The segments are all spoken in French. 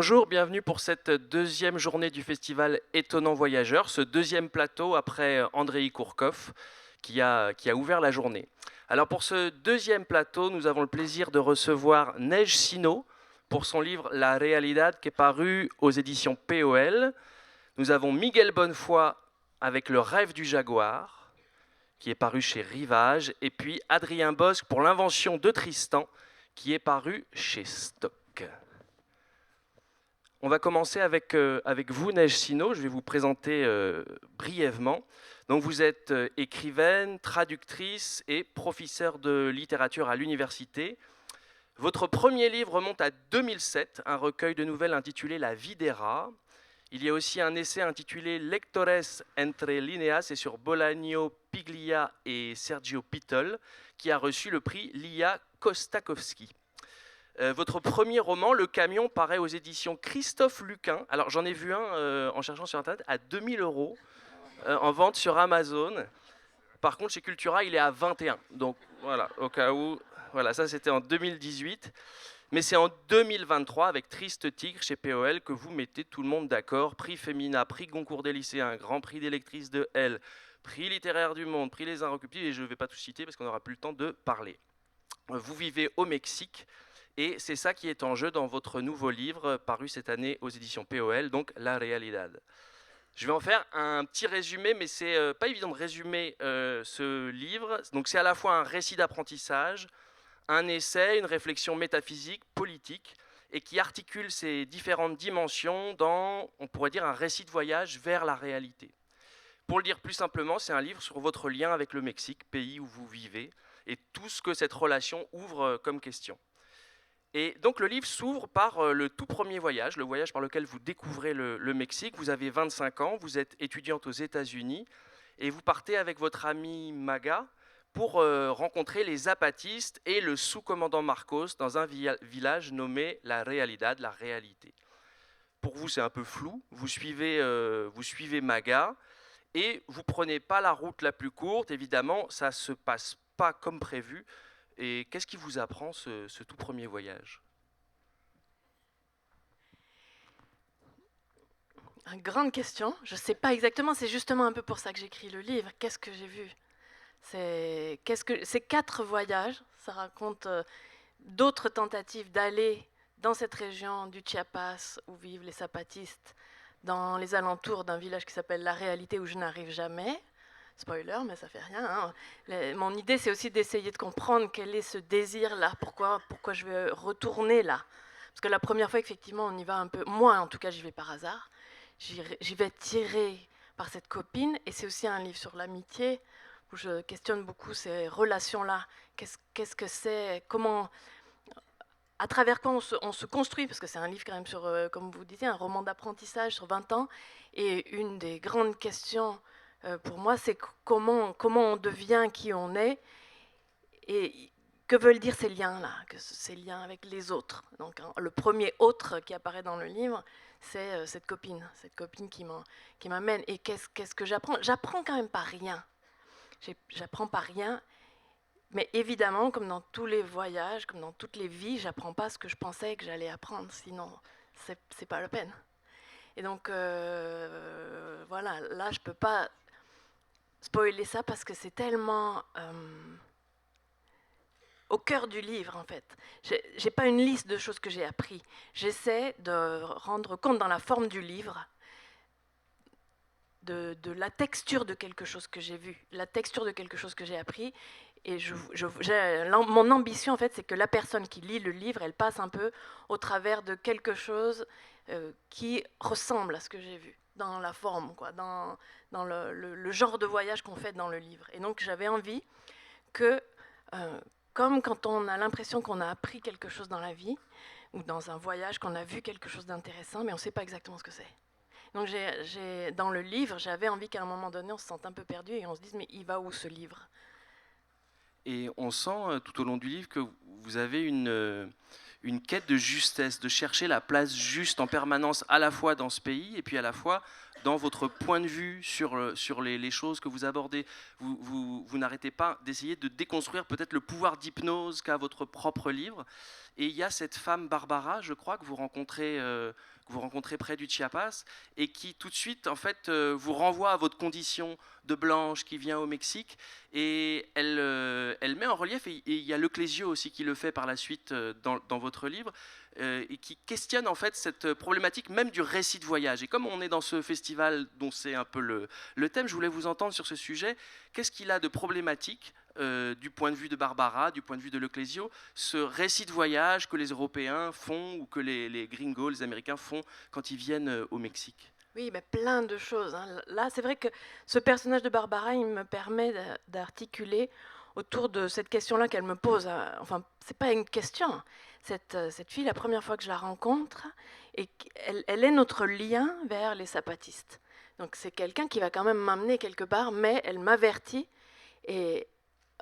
Bonjour, bienvenue pour cette deuxième journée du festival Étonnant Voyageur, ce deuxième plateau après Andrei Kourkov qui a ouvert la journée. Alors pour ce deuxième plateau, nous avons le plaisir de recevoir Neige Sino pour son livre La Realidad qui est paru aux éditions POL. Nous avons Miguel Bonnefoy avec Le Rêve du Jaguar qui est paru chez Rivage, et puis Adrien Bosc pour L'Invention de Tristan qui est paru chez Stock. On va commencer avec vous, Neige Sino. Je vais vous présenter brièvement. Donc, vous êtes écrivaine, traductrice et professeure de littérature à l'université. Votre premier livre remonte à 2007, un recueil de nouvelles intitulé La vie des rats. Il y a aussi un essai intitulé Lectores entre líneas et sur Bolaño Piglia et Sergio Pitol, qui a reçu le prix Lia Kostakowski. Votre premier roman, Le Camion, paraît aux éditions Christophe Luquin. Alors j'en ai vu un en cherchant sur internet à 2000 € en vente sur Amazon. Par contre chez Cultura il est à 21. Donc voilà, au cas où, voilà, ça c'était en 2018. Mais c'est en 2023 avec Triste Tigre chez POL que vous mettez tout le monde d'accord. Prix Femina, prix Goncourt des lycéens, Grand Prix des lectrices de L, prix littéraire du Monde, prix Les Inrecuptibles, et je ne vais pas tout citer parce qu'on n'aura plus le temps de parler. Vous vivez au Mexique. Et c'est ça qui est en jeu dans votre nouveau livre paru cette année aux éditions POL, donc La Realidad. Je vais en faire un petit résumé, mais c'est pas évident de résumer ce livre. Donc c'est à la fois un récit d'apprentissage, un essai, une réflexion métaphysique, politique, et qui articule ces différentes dimensions dans, on pourrait dire, un récit de voyage vers la réalité. Pour le dire plus simplement, c'est un livre sur votre lien avec le Mexique, pays où vous vivez, et tout ce que cette relation ouvre comme question. Et donc le livre s'ouvre par le tout premier voyage, le voyage par lequel vous découvrez le Mexique. Vous avez 25 ans, vous êtes étudiante aux États-Unis et vous partez avec votre ami Maga pour rencontrer les zapatistes et le sous-commandant Marcos dans un village nommé La Realidad, la réalité. Pour vous, c'est un peu flou. Vous suivez Maga et vous prenez pas la route la plus courte. Évidemment, ça se passe pas comme prévu. Et qu'est-ce qui vous apprend ce tout premier voyage ? Une grande question. Je ne sais pas exactement, c'est justement un peu pour ça que j'écris le livre. Qu'est-ce que j'ai vu ? C'est 4 voyages. Ça raconte d'autres tentatives d'aller dans cette région du Chiapas où vivent les zapatistes, dans les alentours d'un village qui s'appelle La Réalité où je n'arrive jamais. Spoiler, mais ça fait rien. Hein. Mon idée, c'est aussi d'essayer de comprendre quel est ce désir-là, pourquoi je veux retourner là. Parce que la première fois, effectivement, on y va un peu. Moi, en tout cas, j'y vais par hasard. J'y vais tirée par cette copine, et c'est aussi un livre sur l'amitié où je questionne beaucoup ces relations-là. Qu'est-ce que c'est ? Comment, à travers quoi on se construit ? Parce que c'est un livre quand même sur, comme vous disiez, un roman d'apprentissage sur 20 ans. Et une des grandes questions pour moi, c'est comment on devient qui on est, et que veulent dire ces liens-là, ces liens avec les autres. Donc le premier autre qui apparaît dans le livre, c'est cette copine qui m'amène. Et qu'est-ce que j'apprends ? J'apprends quand même pas rien. J'apprends pas rien, mais évidemment, comme dans tous les voyages, comme dans toutes les vies, j'apprends pas ce que je pensais que j'allais apprendre, sinon c'est pas la peine. Et donc voilà, là je peux pas spoiler ça parce que c'est tellement au cœur du livre, en fait. J'ai pas une liste de choses que j'ai appris. J'essaie de rendre compte dans la forme du livre de la texture de quelque chose que j'ai vu, la texture de quelque chose que j'ai appris. Et mon ambition, en fait, c'est que la personne qui lit le livre, elle passe un peu au travers de quelque chose qui ressemble à ce que j'ai vu, dans la forme, quoi, dans le genre de voyage qu'on fait dans le livre. Et donc, j'avais envie que, comme quand on a l'impression qu'on a appris quelque chose dans la vie, ou dans un voyage, qu'on a vu quelque chose d'intéressant, mais on ne sait pas exactement ce que c'est. Donc dans le livre, j'avais envie qu'à un moment donné, on se sente un peu perdu et on se dise, mais il va où ce livre ? Et on sent tout au long du livre que vous avez une quête de justesse, de chercher la place juste en permanence, à la fois dans ce pays et puis à la fois dans votre point de vue sur les choses que vous abordez. Vous n'arrêtez pas d'essayer de déconstruire peut-être le pouvoir d'hypnose qu'a votre propre livre. Et il y a cette femme Barbara, je crois, que vous rencontrez près du Chiapas, et qui tout de suite, en fait, vous renvoie à votre condition de blanche qui vient au Mexique, et elle met en relief, et il y a Leclésio aussi qui le fait par la suite dans votre livre, et qui questionne en fait cette problématique même du récit de voyage. Et comme on est dans ce festival dont c'est un peu le thème, je voulais vous entendre sur ce sujet. Qu'est-ce qu'il a de problématique du point de vue de Barbara, du point de vue de Leclésio, ce récit de voyage que les Européens font ou que les gringos, les Américains font quand ils viennent au Mexique? Oui, mais plein de choses, hein. Là, c'est vrai que ce personnage de Barbara, il me permet d'articuler autour de cette question-là qu'elle me pose. Enfin, c'est pas une question. Cette fille, la première fois que je la rencontre, et elle est notre lien vers les zapatistes. Donc c'est quelqu'un qui va quand même m'amener quelque part, mais elle m'avertit, et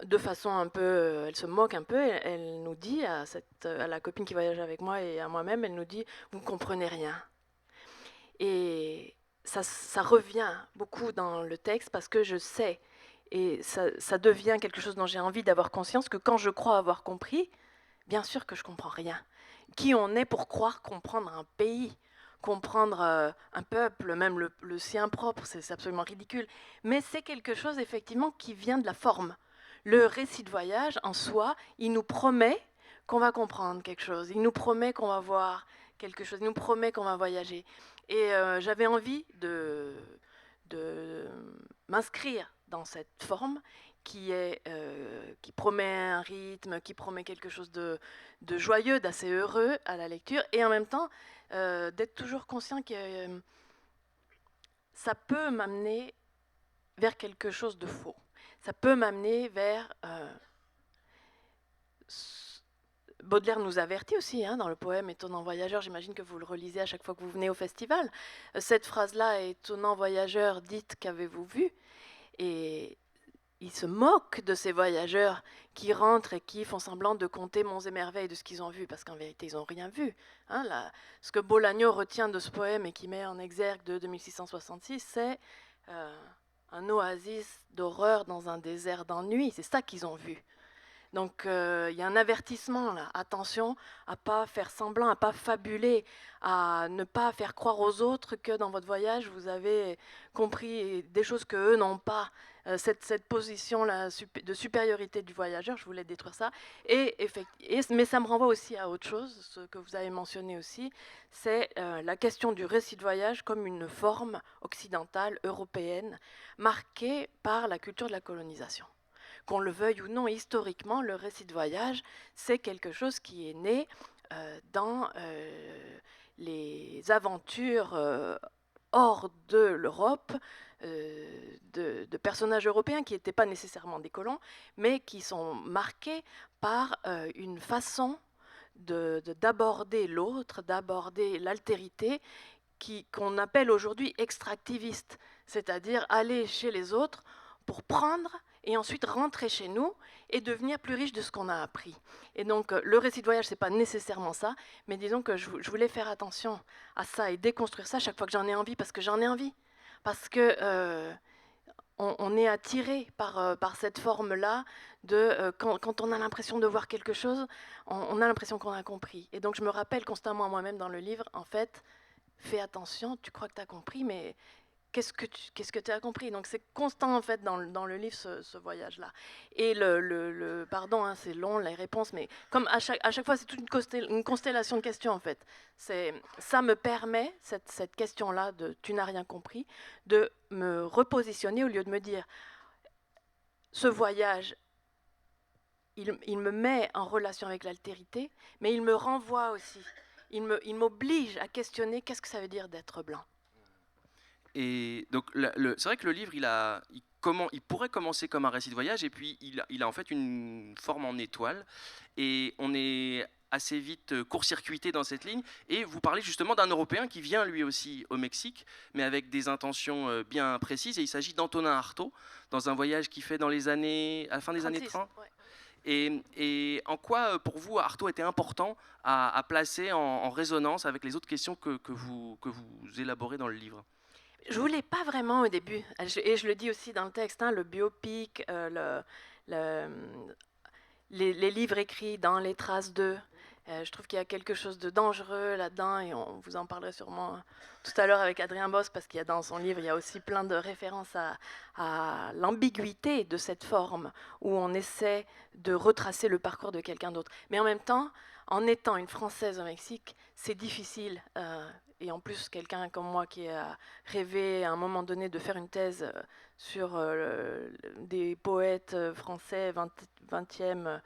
de façon un peu, elle se moque un peu, elle nous dit à la copine qui voyage avec moi et à moi-même, elle nous dit: vous ne comprenez rien. Et ça revient beaucoup dans le texte parce que je sais, et ça devient quelque chose dont j'ai envie d'avoir conscience, que quand je crois avoir compris, bien sûr que je comprends rien. Qui on est pour croire comprendre un pays, comprendre un peuple, même le sien propre, c'est absolument ridicule. Mais c'est quelque chose effectivement qui vient de la forme. Le récit de voyage en soi, il nous promet qu'on va comprendre quelque chose, il nous promet qu'on va voir quelque chose, il nous promet qu'on va voyager. Et j'avais envie de m'inscrire dans cette forme qui promet un rythme, qui promet quelque chose de joyeux, d'assez heureux à la lecture, et en même temps d'être toujours conscient que ça peut m'amener vers quelque chose de faux. Ça peut m'amener vers... Baudelaire nous avertit aussi dans le poème Étonnant voyageur, j'imagine que vous le relisez à chaque fois que vous venez au festival. Cette phrase-là, Étonnant voyageur, dites qu'avez-vous vu? Et il se moque de ces voyageurs qui rentrent et qui font semblant de compter monts et merveilles de ce qu'ils ont vu, parce qu'en vérité, ils n'ont rien vu. Ce que Bolaño retient de ce poème et qui met en exergue de 2666, c'est un oasis d'horreur dans un désert d'ennui. C'est ça qu'ils ont vu. Donc il y a un avertissement là, attention à pas faire semblant, à pas fabuler, à ne pas faire croire aux autres que dans votre voyage vous avez compris des choses que eux n'ont pas. Cette position là de supériorité du voyageur, je voulais détruire ça. Mais ça me renvoie aussi à autre chose, ce que vous avez mentionné aussi, c'est la question du récit de voyage comme une forme occidentale, européenne, marquée par la culture de la colonisation. Qu'on le veuille ou non, historiquement, le récit de voyage, c'est quelque chose qui est né dans les aventures hors de l'Europe de personnages européens qui n'étaient pas nécessairement des colons, mais qui sont marqués par une façon d'aborder l'autre, d'aborder l'altérité, qu'on appelle aujourd'hui extractiviste, c'est-à-dire aller chez les autres pour prendre et ensuite rentrer chez nous et devenir plus riche de ce qu'on a appris. Et donc le récit de voyage, c'est pas nécessairement ça, mais disons que je voulais faire attention à ça et déconstruire ça chaque fois que j'en ai envie, parce que j'en ai envie, parce que on est attiré par cette forme-là de quand on a l'impression de voir quelque chose, on a l'impression qu'on a compris. Et donc je me rappelle constamment à moi-même dans le livre, en fait, fais attention, tu crois que tu as compris, mais qu'est-ce que tu as compris? Donc c'est constant en fait dans le livre ce voyage-là. Et pardon, c'est long les réponses, mais comme à chaque fois c'est toute une constellation de questions en fait. Ça me permet, cette question-là de tu n'as rien compris, de me repositionner au lieu de me dire ce voyage, il me met en relation avec l'altérité, mais il me renvoie aussi. Il m'oblige à questionner qu'est-ce que ça veut dire d'être blanc. Et donc, c'est vrai que le livre, il pourrait commencer comme un récit de voyage, et puis il a en fait une forme en étoile, et on est assez vite court-circuité dans cette ligne. Et vous parlez justement d'un Européen qui vient lui aussi au Mexique, mais avec des intentions bien précises. Et il s'agit d'Antonin Artaud, dans un voyage qu'il fait à la fin des 36, années 30. ouais. Et en quoi, pour vous, Artaud était important à placer en résonance avec les autres questions que vous élaborez dans le livre? Je voulais pas vraiment au début, et je le dis aussi dans le texte, hein, le biopic, les livres écrits dans les traces d'eux. Je trouve qu'il y a quelque chose de dangereux là-dedans, et on vous en parlerait sûrement tout à l'heure avec Adrien Boss, parce qu'il y a dans son livre, il y a aussi plein de références à l'ambiguïté de cette forme, où on essaie de retracer le parcours de quelqu'un d'autre. Mais en même temps, en étant une Française au Mexique, c'est difficile. Et en plus, quelqu'un comme moi qui a rêvé à un moment donné de faire une thèse sur des poètes français 20e,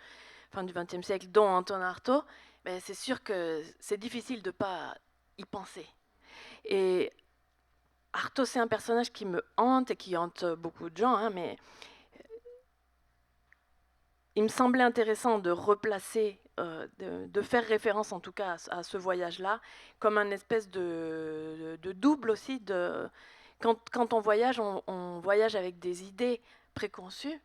fin du XXe siècle, dont Antonin Artaud, ben c'est sûr que c'est difficile de ne pas y penser. Et Artaud, c'est un personnage qui me hante et qui hante beaucoup de gens, hein, mais il me semblait intéressant de replacer, de faire référence en tout cas à ce voyage-là, comme un espèce de double aussi. Quand on voyage, on voyage avec des idées préconçues.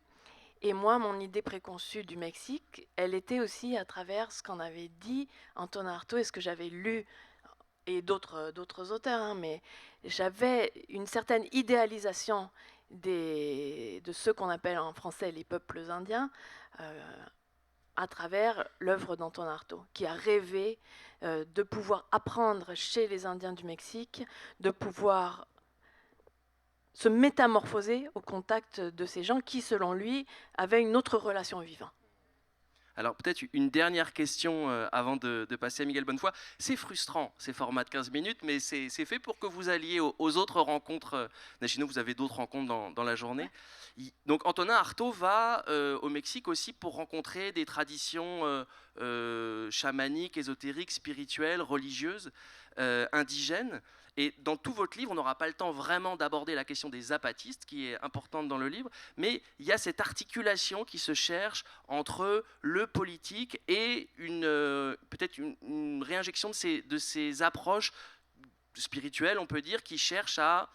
Et moi, mon idée préconçue du Mexique, elle était aussi à travers ce qu'en avait dit Antonin Artaud et ce que j'avais lu, et d'autres auteurs, hein, mais j'avais une certaine idéalisation de ceux qu'on appelle en français les peuples indiens, à travers l'œuvre d'Antonin Artaud, qui a rêvé de pouvoir apprendre chez les Indiens du Mexique, de pouvoir se métamorphoser au contact de ces gens qui, selon lui, avaient une autre relation au vivant. Alors peut-être une dernière question avant de passer à Miguel Bonnefoy. C'est frustrant ces formats de 15 minutes, mais c'est fait pour que vous alliez aux autres rencontres. Chez nous, vous avez d'autres rencontres dans la journée. Donc Antonin Artaud va au Mexique aussi pour rencontrer des traditions chamaniques, ésotériques, spirituelles, religieuses, indigènes. Et dans tout votre livre, on n'aura pas le temps vraiment d'aborder la question des zapatistes, qui est importante dans le livre, mais il y a cette articulation qui se cherche entre le politique et peut-être une réinjection de ces approches spirituelles, on peut dire, qui cherchent à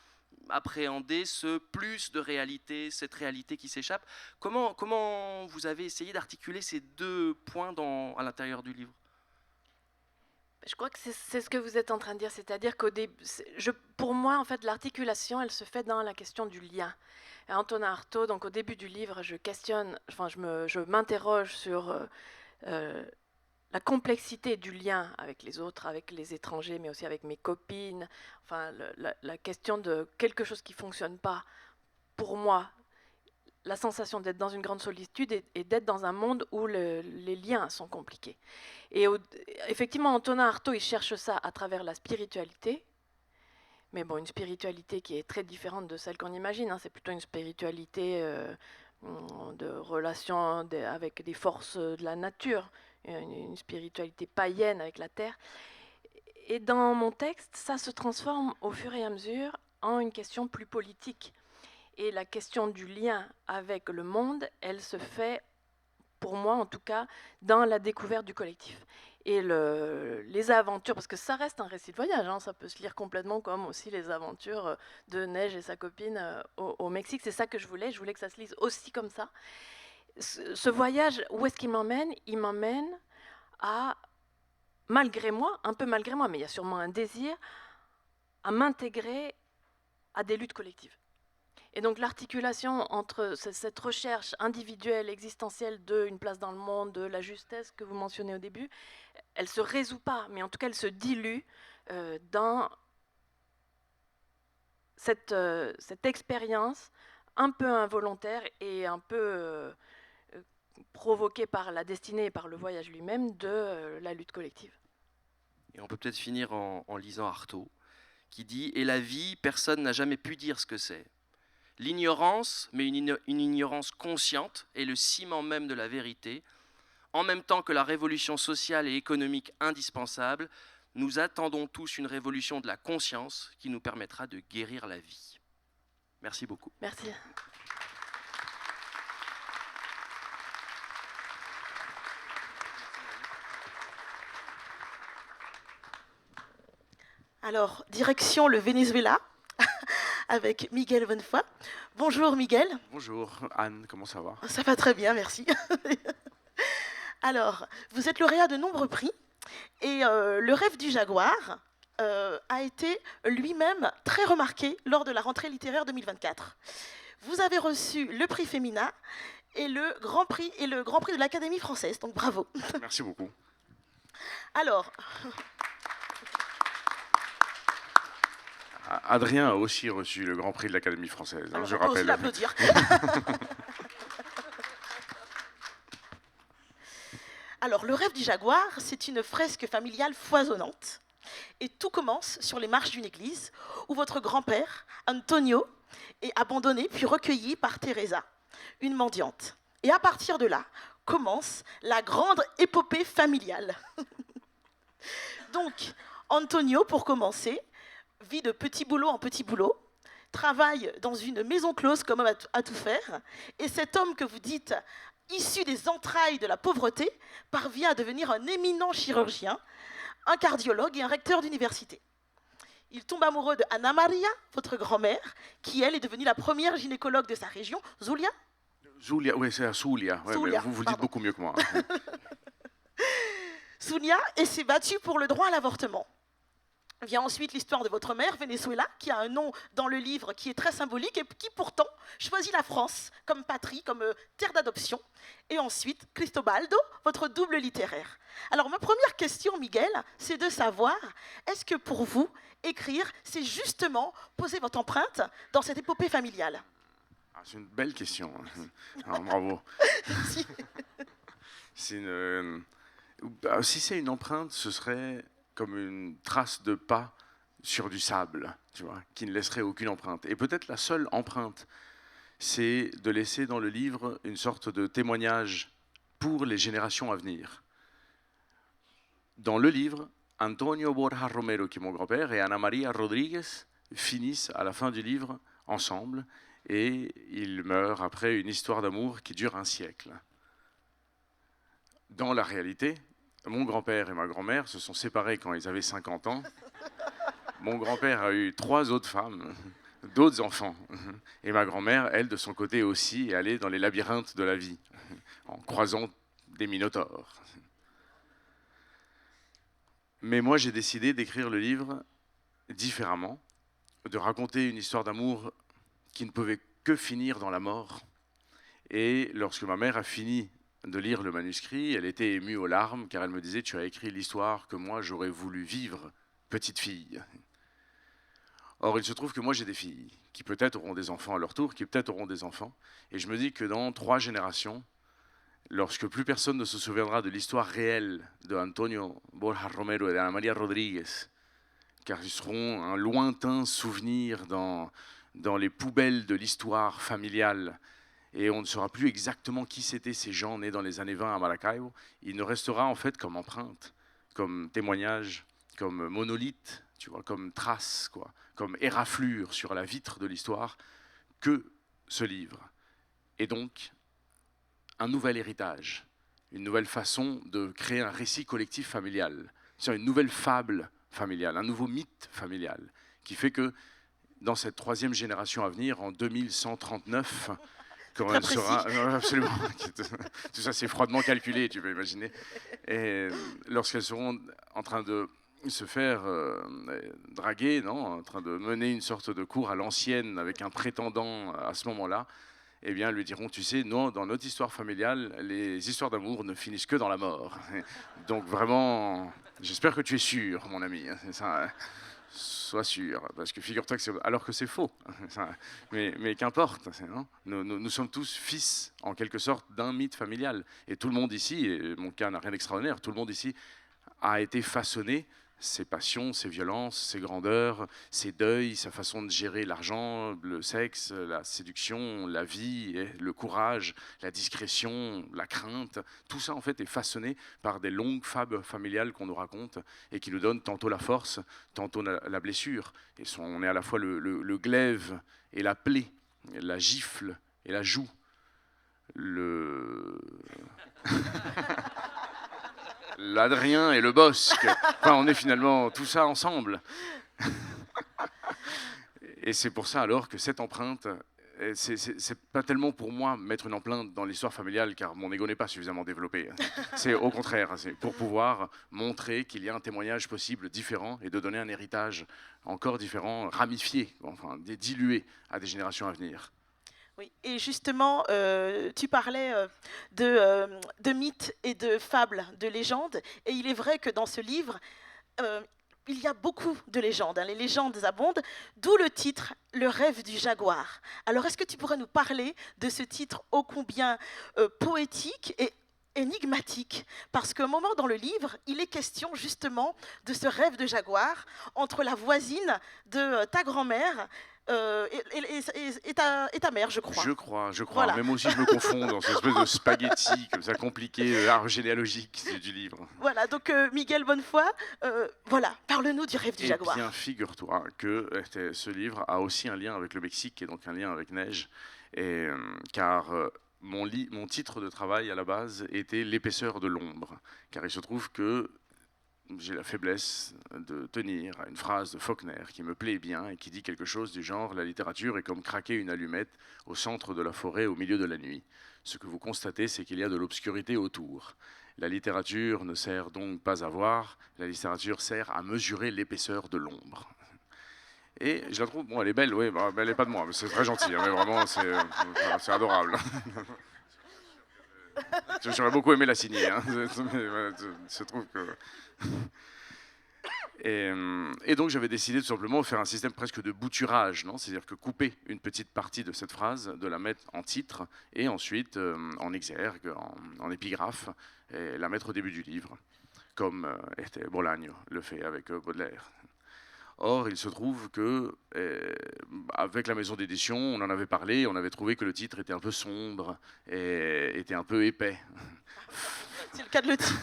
appréhender ce plus de réalité, cette réalité qui s'échappe. Comment vous avez essayé d'articuler ces deux points à l'intérieur du livre ? Je crois que c'est ce que vous êtes en train de dire, c'est-à-dire qu'au début, pour moi, en fait, l'articulation, elle se fait dans la question du lien. Et Antonin Artaud, donc au début du livre, je m'interroge sur la complexité du lien avec les autres, avec les étrangers, mais aussi avec mes copines. Enfin, la question de quelque chose qui ne fonctionne pas pour moi. La sensation d'être dans une grande solitude et d'être dans un monde où les liens sont compliqués. Et effectivement, Antonin Artaud, il cherche ça à travers la spiritualité, mais bon, une spiritualité qui est très différente de celle qu'on imagine, hein. C'est plutôt une spiritualité de relation avec des forces de la nature, une spiritualité païenne avec la terre. Et dans mon texte, ça se transforme au fur et à mesure en une question plus politique. Et la question du lien avec le monde, elle se fait, pour moi en tout cas, dans la découverte du collectif. Et les aventures, parce que ça reste un récit de voyage, hein, ça peut se lire complètement comme aussi les aventures de Neige et sa copine au Mexique. C'est ça que je voulais que ça se lise aussi comme ça. Ce voyage, où est-ce qu'il m'emmène ? Il m'emmène à, malgré moi, un peu malgré moi, mais il y a sûrement un désir, à m'intégrer à des luttes collectives. Et donc l'articulation entre cette recherche individuelle, existentielle d'une place dans le monde, de la justesse que vous mentionnez au début, elle ne se résout pas, mais en tout cas elle se dilue dans cette expérience un peu involontaire et un peu provoquée par la destinée et par le voyage lui-même de la lutte collective. Et on peut peut-être finir en lisant Artaud, qui dit « Et la vie, personne n'a jamais pu dire ce que c'est. L'ignorance, mais une ignorance consciente, est le ciment même de la vérité. En même temps que la révolution sociale et économique indispensable, nous attendons tous une révolution de la conscience qui nous permettra de guérir la vie. » Merci beaucoup. Merci. Alors, direction le Venezuela, avec Miguel Bonnefoy. Bonjour Miguel. Bonjour Anne, comment ça va ? Ça va très bien, merci. Alors, vous êtes lauréat de nombreux prix, et Le Rêve du Jaguar, a été lui-même très remarqué lors de la rentrée littéraire 2024. Vous avez reçu le prix Femina et le Grand Prix de l'Académie française, donc bravo. Merci beaucoup. Alors, Adrien a aussi reçu le Grand Prix de l'Académie française, hein, je on peut aussi rappelle. l'applaudir. Alors, Le Rêve du Jaguar, c'est une fresque familiale foisonnante. Et tout commence sur les marches d'une église où votre grand-père, Antonio, est abandonné puis recueilli par Teresa, une mendiante. Et à partir de là, commence la grande épopée familiale. Donc, Antonio, pour commencer, vit de petit boulot en petit boulot, travaille dans une maison close comme homme à tout faire, et cet homme que vous dites issu des entrailles de la pauvreté parvient à devenir un éminent chirurgien, un cardiologue et un recteur d'université. Il tombe amoureux de Anna Maria, votre grand-mère, qui, elle, est devenue la première gynécologue de sa région, Zulia. Zulia, oui, c'est Zulia. Ouais, Zulia, vous le dites pardon. beaucoup mieux que moi. Zulia et s'est battue pour le droit à l'avortement. Vient ensuite l'histoire de votre mère, Venezuela, qui a un nom dans le livre qui est très symbolique et qui pourtant choisit la France comme patrie, comme terre d'adoption. Et ensuite, Cristobaldo, votre double littéraire. Alors ma première question, Miguel, c'est de savoir, est-ce que pour vous, écrire, c'est justement poser votre empreinte dans cette épopée familiale? C'est une belle question. Alors, bravo. Merci. Si c'est une empreinte, ce serait comme une trace de pas sur du sable, tu vois, qui ne laisserait aucune empreinte. Et peut-être la seule empreinte, c'est de laisser dans le livre une sorte de témoignage pour les générations à venir. Dans le livre, Antonio Borja Romero, qui est mon grand-père, et Ana Maria Rodriguez finissent à la fin du livre ensemble, et ils meurent après une histoire d'amour qui dure un siècle. Dans la réalité, mon grand-père et ma grand-mère se sont séparés quand ils avaient 50 ans. Mon grand-père a eu 3 autres femmes, d'autres enfants. Et ma grand-mère, elle, de son côté aussi, est allée dans les labyrinthes de la vie, en croisant des minotaures. Mais moi, j'ai décidé d'écrire le livre différemment, de raconter une histoire d'amour qui ne pouvait que finir dans la mort. Et lorsque ma mère a fini de lire le manuscrit, elle était émue aux larmes, car elle me disait « Tu as écrit l'histoire que moi j'aurais voulu vivre, petite fille ». Or, il se trouve que moi j'ai des filles, qui peut-être auront des enfants à leur tour, qui peut-être auront des enfants, et je me dis que dans 3 générations, lorsque plus personne ne se souviendra de l'histoire réelle de Antonio Borja Romero et d'Ana Maria Rodriguez, car ils seront un lointain souvenir dans les poubelles de l'histoire familiale, et on ne saura plus exactement qui c'étaient ces gens nés dans les années 20 à Maracaibo, il ne restera en fait comme empreinte, comme témoignage, comme monolithe, tu vois, comme trace, quoi, comme éraflure sur la vitre de l'histoire, que ce livre. Et donc, un nouvel héritage, une nouvelle façon de créer un récit collectif familial, c'est une nouvelle fable familiale, un nouveau mythe familial, qui fait que dans cette 3e génération à venir, en 2139, quand elle sera, absolument, tout ça c'est froidement calculé, tu peux imaginer, et lorsqu'elles seront en train de se faire draguer, non, en train de mener une sorte de cour à l'ancienne avec un prétendant à ce moment-là, eh bien, elles lui diront, tu sais, non, dans notre histoire familiale, les histoires d'amour ne finissent que dans la mort. Donc vraiment, j'espère que tu es sûr, mon ami. Ça, sois sûr, parce que figure-toi que c'est... Alors que c'est faux. Mais qu'importe, nous sommes tous fils, en quelque sorte, d'un mythe familial. Et tout le monde ici, et mon cas n'a rien d'extraordinaire, tout le monde ici a été façonné, ses passions, ses violences, ses grandeurs, ses deuils, sa façon de gérer l'argent, le sexe, la séduction, la vie, le courage, la discrétion, la crainte. Tout ça, en fait, est façonné par des longues fables familiales qu'on nous raconte et qui nous donnent tantôt la force, tantôt la blessure. Et on est à la fois le glaive et la plaie, la gifle et la joue. L'Adrien et le Bosque. Enfin, on est finalement tout ça ensemble. Et c'est pour ça alors que cette empreinte, c'est pas tellement pour moi mettre une empreinte dans l'histoire familiale, car mon ego n'est pas suffisamment développé. C'est au contraire, c'est pour pouvoir montrer qu'il y a un témoignage possible différent et de donner un héritage encore différent, ramifié, enfin dilué à des générations à venir. Oui, et justement, tu parlais de mythes et de fables, de légendes, et il est vrai que dans ce livre, il y a beaucoup de légendes, hein, les légendes abondent, d'où le titre « Le rêve du jaguar ». Alors, est-ce que tu pourrais nous parler de ce titre ô combien poétique et énigmatique? Parce qu'à un moment dans le livre, il est question justement de ce rêve de jaguar entre la voisine de ta grand-mère et ta mère, je crois. Je crois. Voilà. Mais moi aussi, je me confonds dans cette espèce de spaghetti comme ça compliqué, art généalogique du livre. Voilà, donc Miguel Bonnefoy, voilà, parle-nous du rêve du jaguar. Eh bien, figure-toi que ce livre a aussi un lien avec le Mexique et donc un lien avec Neige, car mon titre de travail à la base était l'épaisseur de l'ombre, car il se trouve que j'ai la faiblesse de tenir à une phrase de Faulkner qui me plaît bien et qui dit quelque chose du genre « La littérature est comme craquer une allumette au centre de la forêt au milieu de la nuit. Ce que vous constatez, c'est qu'il y a de l'obscurité autour. La littérature ne sert donc pas à voir, la littérature sert à mesurer l'épaisseur de l'ombre. » Et je la trouve, bon, elle est belle, oui, bah, elle n'est pas de moi, mais c'est très gentil, hein, mais vraiment, c'est adorable. J'aurais beaucoup aimé la signer, hein. Se trouve que... Et donc j'avais décidé tout simplement de faire un système presque de bouturage, non? C'est-à-dire que couper une petite partie de cette phrase, de la mettre en titre, et ensuite en exergue, en épigraphe, et la mettre au début du livre, comme Bolaño le fait avec Baudelaire. Or, il se trouve que, avec la maison d'édition, on en avait parlé, on avait trouvé que le titre était un peu sombre, et était un peu épais. C'est le cas de le dire.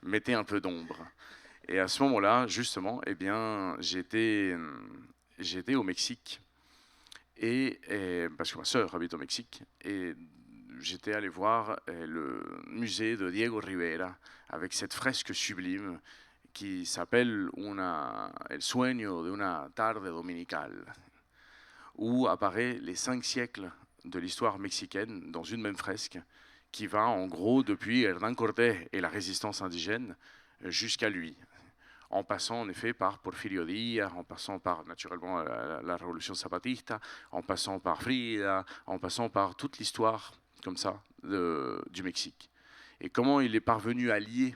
Mettait un peu d'ombre. Et à ce moment-là, justement, eh bien, j'étais au Mexique, parce que ma sœur habite au Mexique, et j'étais allé voir le musée de Diego Rivera, avec cette fresque sublime qui s'appelle El sueño de una tarde dominical, où apparaît les 5 siècles de l'histoire mexicaine dans une même fresque, qui va en gros depuis Hernán Cortés et la résistance indigène jusqu'à lui, en passant en effet par Porfirio Díaz, en passant par naturellement la révolution zapatista, en passant par Frida, en passant par toute l'histoire comme ça du Mexique. Et comment il est parvenu à lier,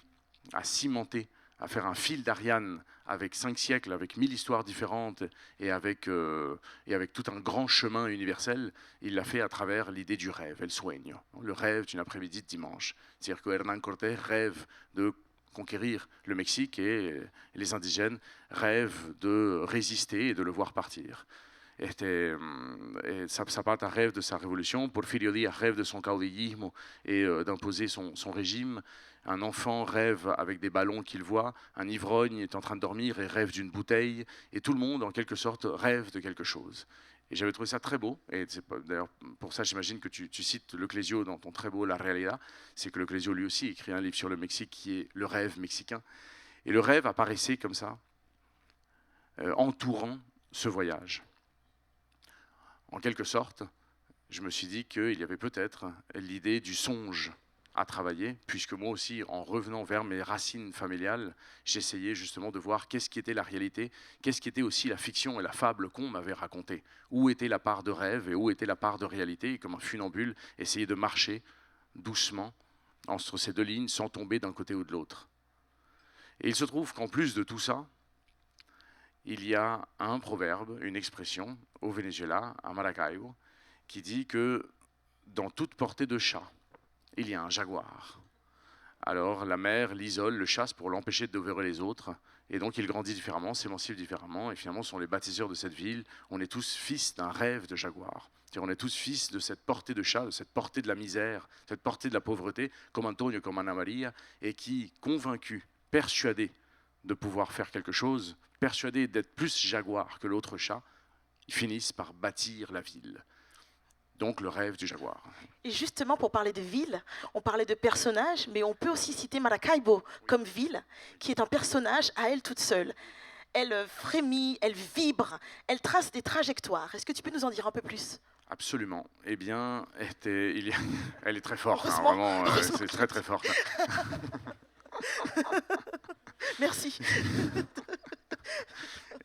à cimenter, à faire un fil d'Ariane avec 5 siècles, avec 1000 histoires différentes et avec tout un grand chemin universel, il l'a fait à travers l'idée du rêve, el sueño, le rêve d'une après-midi de dimanche. C'est-à-dire que Hernán Cortés rêve de conquérir le Mexique et les indigènes rêvent de résister et de le voir partir. Zapata rêve de sa révolution, Porfirio Díaz rêve de son caudillisme et d'imposer son régime. Un enfant rêve avec des ballons qu'il voit, un ivrogne est en train de dormir et rêve d'une bouteille, et tout le monde, en quelque sorte, rêve de quelque chose. Et j'avais trouvé ça très beau, et c'est d'ailleurs pour ça, j'imagine que tu cites Le Clésio dans ton très beau La Realidad, c'est que Le Clésio, lui aussi, écrit un livre sur le Mexique qui est Le rêve mexicain. Et le rêve apparaissait comme ça, entourant ce voyage. En quelque sorte, je me suis dit qu'il y avait peut-être l'idée du songe à travailler, puisque moi aussi, en revenant vers mes racines familiales, j'essayais justement de voir qu'est-ce qui était la réalité, qu'est-ce qui était aussi la fiction et la fable qu'on m'avait racontée, où était la part de rêve et où était la part de réalité, et comme un funambule, essayer de marcher doucement entre ces deux lignes sans tomber d'un côté ou de l'autre. Et il se trouve qu'en plus de tout ça, il y a un proverbe, une expression au Venezuela, à Maracaibo, qui dit que dans toute portée de chat, il y a un jaguar. Alors la mère l'isole, le chasse pour l'empêcher de dévorer les autres, et donc il grandit différemment, s'émancipe différemment, et finalement sont les bâtisseurs de cette ville. On est tous fils d'un rêve de jaguar. C'est-à-dire on est tous fils de cette portée de chat, de cette portée de la misère, cette portée de la pauvreté, comme Antonio, comme Anna Maria, et qui, convaincus, persuadés de pouvoir faire quelque chose, persuadés d'être plus jaguar que l'autre chat, ils finissent par bâtir la ville. Donc le rêve du jaguar. Et justement, pour parler de ville, on parlait de personnages, mais on peut aussi citer Maracaibo comme ville, qui est un personnage à elle toute seule. Elle frémit, elle vibre, elle trace des trajectoires. Est-ce que tu peux nous en dire un peu plus? Absolument. Eh bien, elle est très forte, hein, Heureusement. vraiment, Heureusement. c'est très très forte. Merci.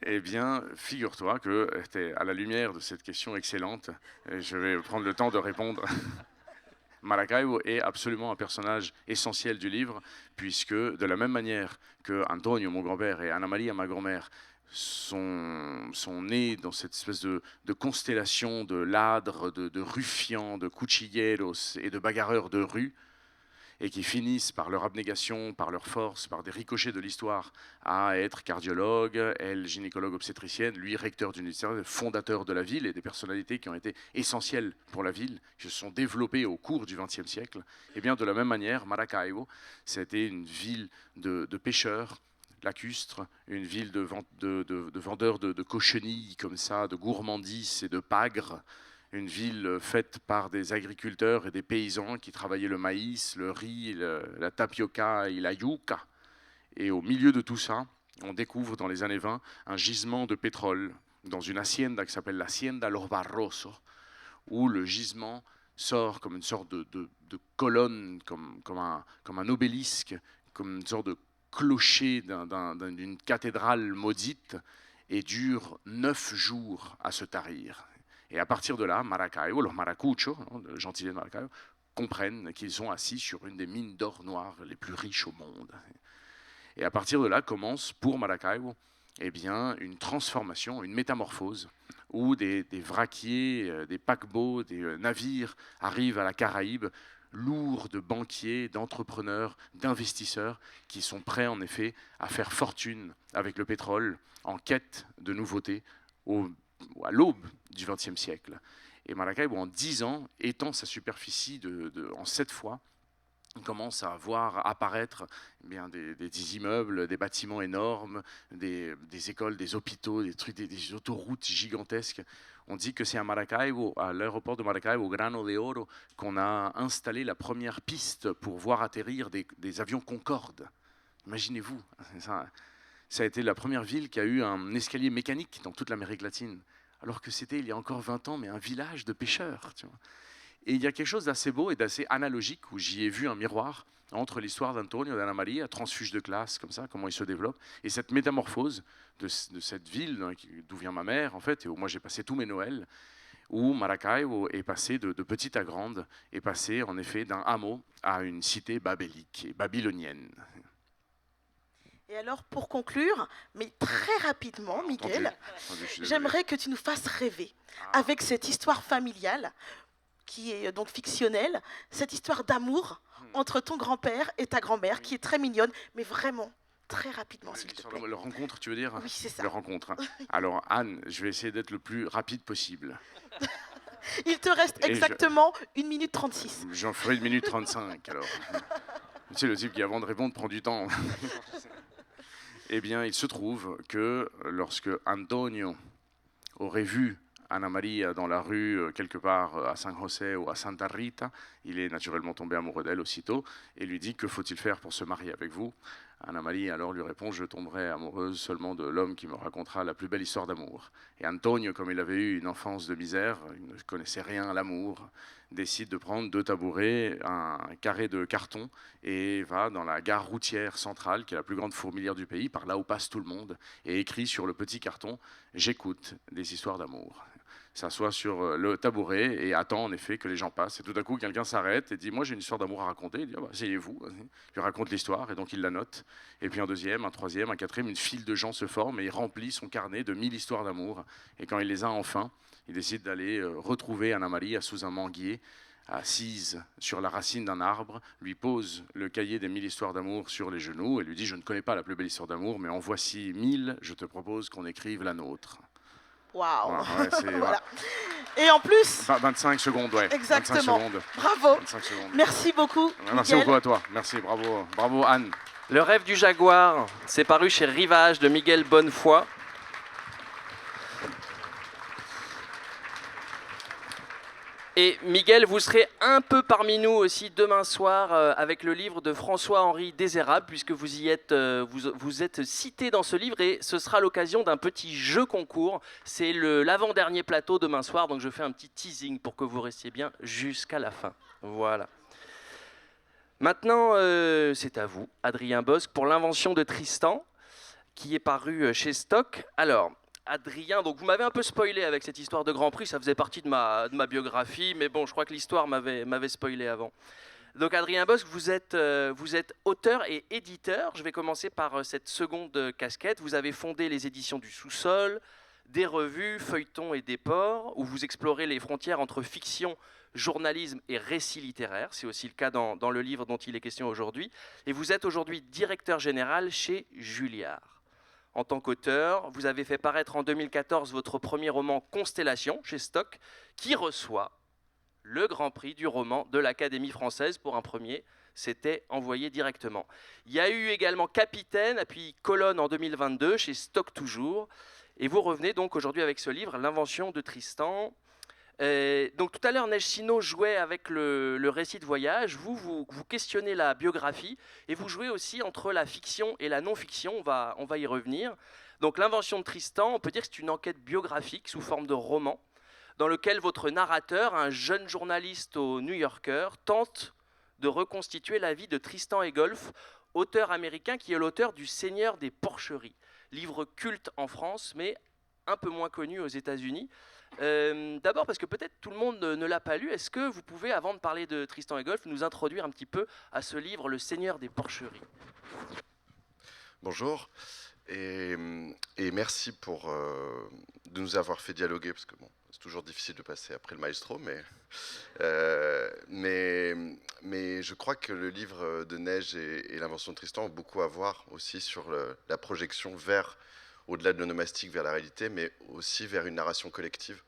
Eh bien, figure-toi que, à la lumière de cette question excellente, je vais prendre le temps de répondre. Maracaibo est absolument un personnage essentiel du livre, puisque de la même manière que Antonio, mon grand-père, et Ana Maria, ma grand-mère, sont nés dans cette espèce de constellation de ladres, de ruffians, de cuchilleros et de bagarreurs de rue, et qui finissent par leur abnégation, par leur force, par des ricochets de l'histoire, à être cardiologue, elle gynécologue obstétricienne, lui recteur d'université, fondateur de la ville, et des personnalités qui ont été essentielles pour la ville, qui se sont développées au cours du XXe siècle. Et bien de la même manière, Maracaibo, c'était une ville de pêcheurs, lacustres, une ville de vendeurs de cochenilles comme ça, de gourmandises et de pagres, une ville faite par des agriculteurs et des paysans qui travaillaient le maïs, le riz, la tapioca et la yuca. Et au milieu de tout ça, on découvre dans les années 20 un gisement de pétrole dans une hacienda qui s'appelle l'Hacienda Los Barrosos, où le gisement sort comme une sorte de colonne, comme un obélisque, comme une sorte de clocher d'une cathédrale maudite, et dure 9 jours à se tarir. Et à partir de là, Maracaibo, los maracuchos, le gentilé de Maracaibo, comprennent qu'ils sont assis sur une des mines d'or noir les plus riches au monde. Et à partir de là commence pour Maracaibo eh bien, une transformation, une métamorphose, où des vraquiers, des paquebots, des navires arrivent à la Caraïbe, lourds de banquiers, d'entrepreneurs, d'investisseurs, qui sont prêts en effet à faire fortune avec le pétrole, en quête de nouveautés, à l'aube du XXe siècle. Et Maracaibo, en 10 ans, étend sa superficie en 7 fois. On commence à voir apparaître eh bien, des immeubles, des bâtiments énormes, des écoles, des hôpitaux, des autoroutes gigantesques. On dit que c'est à Maracaibo, à l'aéroport de Maracaibo, Grano de Oro, qu'on a installé la première piste pour voir atterrir des avions Concorde. Imaginez-vous, ça a été la première ville qui a eu un escalier mécanique dans toute l'Amérique latine, alors que c'était il y a encore 20 ans, mais un village de pêcheurs. Tu vois. Et il y a quelque chose d'assez beau et d'assez analogique, où j'y ai vu un miroir entre l'histoire d'Antonio et d'Ana Maria, transfuge de classe, comme ça, comment il se développe, et cette métamorphose de cette ville d'où vient ma mère, en fait, et où moi j'ai passé tous mes Noëls, où Maracaibo est passé de petite à grande, est passé en effet d'un hameau à une cité babélique et babylonienne. Et alors, pour conclure, mais très rapidement, Miguel, j'aimerais que tu nous fasses rêver avec cette histoire familiale, qui est donc fictionnelle, cette histoire d'amour entre ton grand-père et ta grand-mère, qui est très mignonne, mais vraiment très rapidement, s'il te plaît. Le rencontre, tu veux dire? Oui, c'est ça. Le rencontre. Hein. Alors, Anne, je vais essayer d'être le plus rapide possible. Il te reste exactement 1 minute 36. J'en ferai 1 minute 35, alors. Tu sais, le type qui, avant de répondre, prend du temps. Eh bien, il se trouve que lorsque Antonio aurait vu Ana Maria dans la rue, quelque part à San José ou à Santa Rita, il est naturellement tombé amoureux d'elle aussitôt et lui dit: que faut-il faire pour se marier avec vous? Ana Maria alors lui répond: je tomberai amoureuse seulement de l'homme qui me racontera la plus belle histoire d'amour. Et Antonio, comme il avait eu une enfance de misère, il ne connaissait rien à l'amour, décide de prendre 2 tabourets, un carré de carton, et va dans la gare routière centrale, qui est la plus grande fourmilière du pays, par là où passe tout le monde, et écrit sur le petit carton: j'écoute des histoires d'amour. S'assoit sur le tabouret et attend en effet que les gens passent. Et tout à coup, quelqu'un s'arrête et dit: moi j'ai une histoire d'amour à raconter. Il dit: asseyez-vous. Il lui raconte l'histoire et donc il la note. Et puis un deuxième, un troisième, un quatrième, une file de gens se forme et il remplit son carnet de 1000 histoires d'amour. Et quand il les a enfin, il décide d'aller retrouver Ana Maria sous un manguier, assise sur la racine d'un arbre, lui pose le cahier des 1000 histoires d'amour sur les genoux et lui dit: je ne connais pas la plus belle histoire d'amour, mais en voici 1000, je te propose qu'on écrive la nôtre. Waouh. Ouais, voilà. Et en plus... 25 secondes, ouais. Exactement. 25 secondes. Bravo. 25 secondes. Merci beaucoup, Merci Miguel. beaucoup à toi. Merci, bravo. Bravo, Anne. Le rêve du jaguar, c'est paru chez Rivage de Miguel Bonnefoy. Et Miguel, vous serez un peu parmi nous aussi demain soir avec le livre de François-Henri Désérable, puisque vous y êtes, vous êtes cité dans ce livre, et ce sera l'occasion d'un petit jeu concours. C'est l'avant-dernier plateau demain soir, donc je fais un petit teasing pour que vous restiez bien jusqu'à la fin. Voilà. Maintenant, c'est à vous, Adrien Bosc, pour l'invention de Tristan, qui est paru chez Stock. Alors, Adrien, donc vous m'avez un peu spoilé avec cette histoire de Grand Prix, ça faisait partie de ma biographie, mais bon, je crois que l'histoire m'avait spoilé avant. Donc Adrien Bosc, vous êtes auteur et éditeur. Je vais commencer par cette seconde casquette. Vous avez fondé les éditions du Sous-sol, des revues, feuilletons et déports, où vous explorez les frontières entre fiction, journalisme et récit littéraire. C'est aussi le cas dans le livre dont il est question aujourd'hui. Et vous êtes aujourd'hui directeur général chez Julliard. En tant qu'auteur, vous avez fait paraître en 2014 votre premier roman Constellation chez Stock, qui reçoit le Grand Prix du roman de l'Académie française pour un premier. C'était envoyé directement. Il y a eu également Capitaine, puis Colonne en 2022 chez Stock toujours. Et vous revenez donc aujourd'hui avec ce livre, L'invention de Tristan. Donc tout à l'heure, Neige Sino jouait avec le récit de voyage. Vous questionnez la biographie et vous jouez aussi entre la fiction et la non-fiction. On va y revenir. Donc l'invention de Tristan, on peut dire que c'est une enquête biographique sous forme de roman dans lequel votre narrateur, un jeune journaliste au New Yorker, tente de reconstituer la vie de Tristan Egolf, auteur américain qui est l'auteur du Seigneur des Porcheries, livre culte en France mais un peu moins connu aux États-Unis. D'abord parce que peut-être tout le monde ne l'a pas lu. Est-ce que vous pouvez, avant de parler de Tristan Egolf, nous introduire un petit peu à ce livre, Le Seigneur des Porcheries? Bonjour, et merci de nous avoir fait dialoguer, parce que bon, c'est toujours difficile de passer après le maestro, mais je crois que le livre de Neige et l'invention de Tristan ont beaucoup à voir aussi sur la projection au-delà de l'onomastique, vers la réalité, mais aussi vers une narration collective,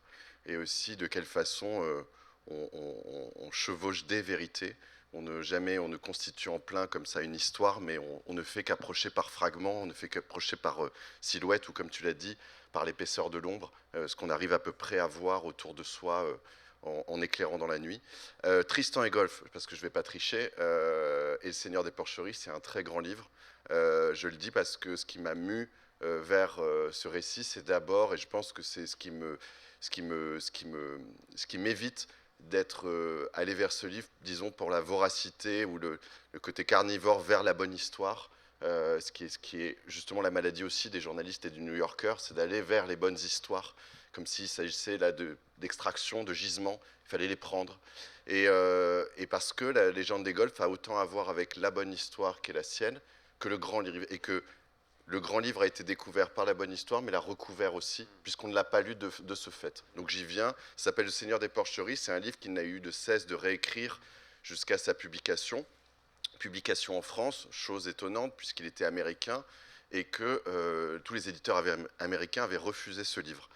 et aussi de quelle façon on chevauche des vérités. On ne constitue en plein comme ça une histoire, mais on ne fait qu'approcher par fragments, on ne fait qu'approcher par silhouette, ou comme tu l'as dit, par l'épaisseur de l'ombre, ce qu'on arrive à peu près à voir autour de soi en éclairant dans la nuit. Tristan Egolf, parce que je ne vais pas tricher, et Le Seigneur des Porcheries, c'est un très grand livre. Je le dis parce que ce qui m'a mu vers ce récit, c'est d'abord, et je pense que c'est ce qui m'évite d'être allé vers ce livre, disons, pour la voracité ou le côté carnivore vers la bonne histoire. Ce qui est justement la maladie aussi des journalistes et du New Yorker, c'est d'aller vers les bonnes histoires, comme s'il s'agissait là d'extraction, de gisements, il fallait les prendre. Et parce que la légende des Golfs a autant à voir avec la bonne histoire qui est la sienne, que le grand livre, et que le grand livre a été découvert par la bonne histoire, mais l'a recouvert aussi, puisqu'on ne l'a pas lu de ce fait. Donc j'y viens, ça s'appelle Le Seigneur des Porcheries, c'est un livre qu'il n'a eu de cesse de réécrire jusqu'à sa publication. Publication en France, chose étonnante, puisqu'il était américain, et que tous les éditeurs américains avaient refusé ce livre.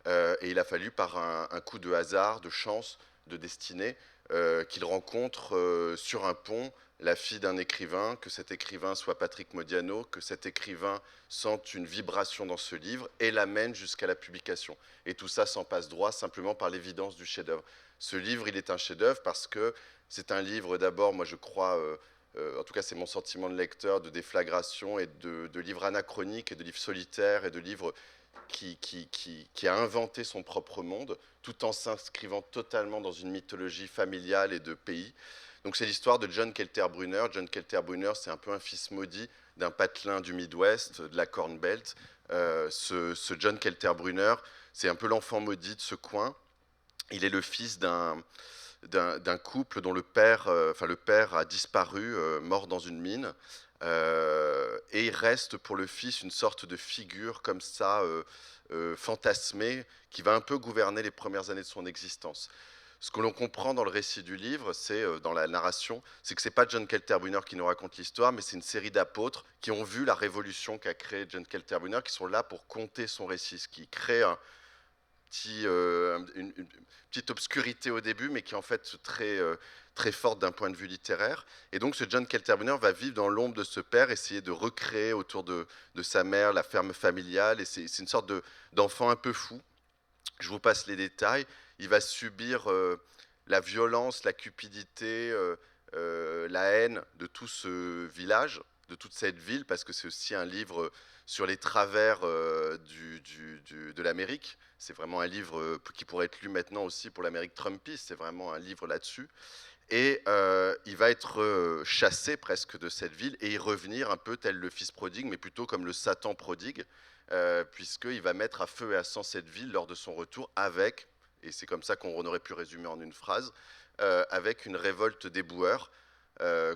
Et il a fallu, par un coup de hasard, de chance, de destinée, qu'il rencontre sur un pont la fille d'un écrivain, que cet écrivain soit Patrick Modiano, que cet écrivain sente une vibration dans ce livre et l'amène jusqu'à la publication. Et tout ça s'en passe droit simplement par l'évidence du chef-d'œuvre. Ce livre, il est un chef-d'œuvre parce que c'est un livre d'abord, moi je crois, en tout cas c'est mon sentiment de lecteur, de déflagration et de livres anachroniques et de livres solitaires et de livres qui a inventé son propre monde tout en s'inscrivant totalement dans une mythologie familiale et de pays. Donc c'est l'histoire de John Kelter-Brunner. John Kelter-Brunner, c'est un peu un fils maudit d'un patelin du Midwest, de la Corn Belt. Ce John Kelter-Brunner, c'est un peu l'enfant maudit de ce coin. Il est le fils d'un couple dont le père a disparu, mort dans une mine. Et il reste pour le fils une sorte de figure comme ça, fantasmée, qui va un peu gouverner les premières années de son existence. Ce que l'on comprend dans le récit du livre, c'est dans la narration, c'est que ce n'est pas John Kelter-Brunner qui nous raconte l'histoire, mais c'est une série d'apôtres qui ont vu la révolution qu'a créée John Kelter-Brunner, qui sont là pour conter son récit, ce qui crée une petite obscurité au début, mais qui est en fait très forte d'un point de vue littéraire. Et donc ce John Kelter-Brunner va vivre dans l'ombre de ce père, essayer de recréer autour de sa mère la ferme familiale, et c'est une sorte d'enfant un peu fou. Je vous passe les détails. Il va subir la violence, la cupidité, la haine de tout ce village, de toute cette ville, parce que c'est aussi un livre sur les travers de l'Amérique. C'est vraiment un livre qui pourrait être lu maintenant aussi pour l'Amérique trumpiste, c'est vraiment un livre là-dessus. Et il va être chassé presque de cette ville et y revenir un peu tel le fils prodigue, mais plutôt comme le Satan prodigue, puisqu'il va mettre à feu et à sang cette ville lors de son retour avec, et c'est comme ça qu'on aurait pu résumer en une phrase, avec une révolte des boueurs,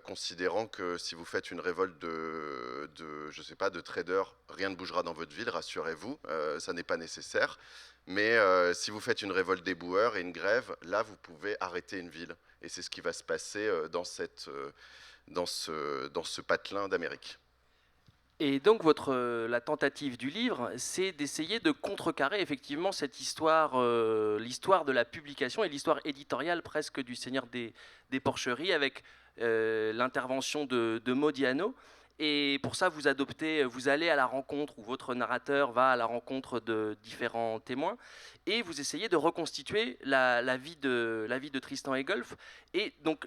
considérant que si vous faites une révolte je sais pas, de traders, rien ne bougera dans votre ville, rassurez-vous, ça n'est pas nécessaire. Mais si vous faites une révolte des boueurs et une grève, là, vous pouvez arrêter une ville. Et c'est ce qui va se passer dans ce patelin d'Amérique. Et donc, la tentative du livre, c'est d'essayer de contrecarrer effectivement cette histoire, l'histoire de la publication et l'histoire éditoriale presque du Seigneur des Porcheries, avec l'intervention de Modiano. Et pour ça, vous allez à la rencontre, ou votre narrateur va à la rencontre de différents témoins, et vous essayez de reconstituer la vie de Tristan et Golfe. Et donc,